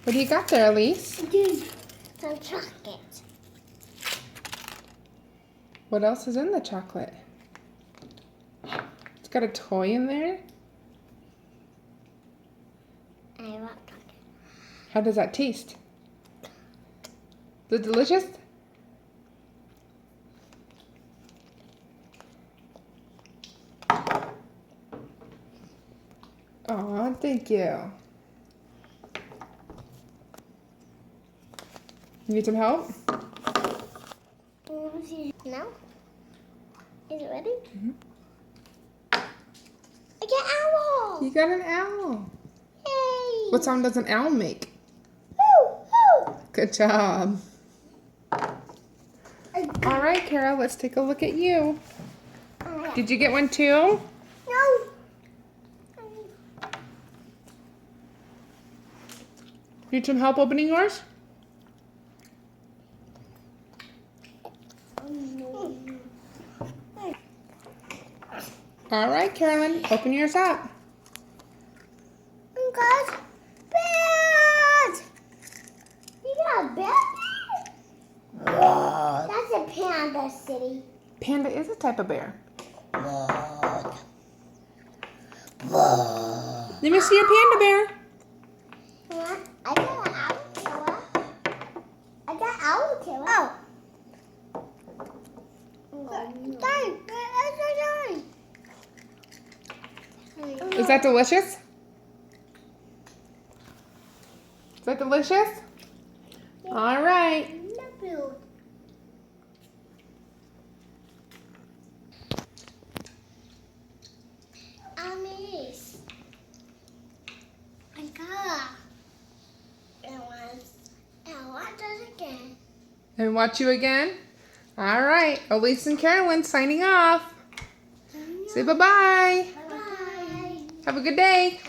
What do you got there, Elise? Some chocolate. What else is in the chocolate? It's got a toy in there. I want chocolate. How does that taste? Is it delicious? Aw, thank you. You need some help? Now? Is it ready? Mm-hmm. I get owl! You got an owl. Yay! What sound does an owl make? Woo! Woo! Good job. All right, Kara, let's take a look at you. Did you get one too? No! Need some help opening yours? All right, Carolyn, open yours up. Guys, bears! You got a bear? That's a panda city. Panda is a type of bear. Let me see your panda bear. What? I got an owl killer. I got owl killer. Oh. Is that delicious? Is that delicious? All right. Amis. I got it once. And watch us again. And watch you again? All right. Elise and Carolyn signing off. Say bye-bye. Bye. Have a good day.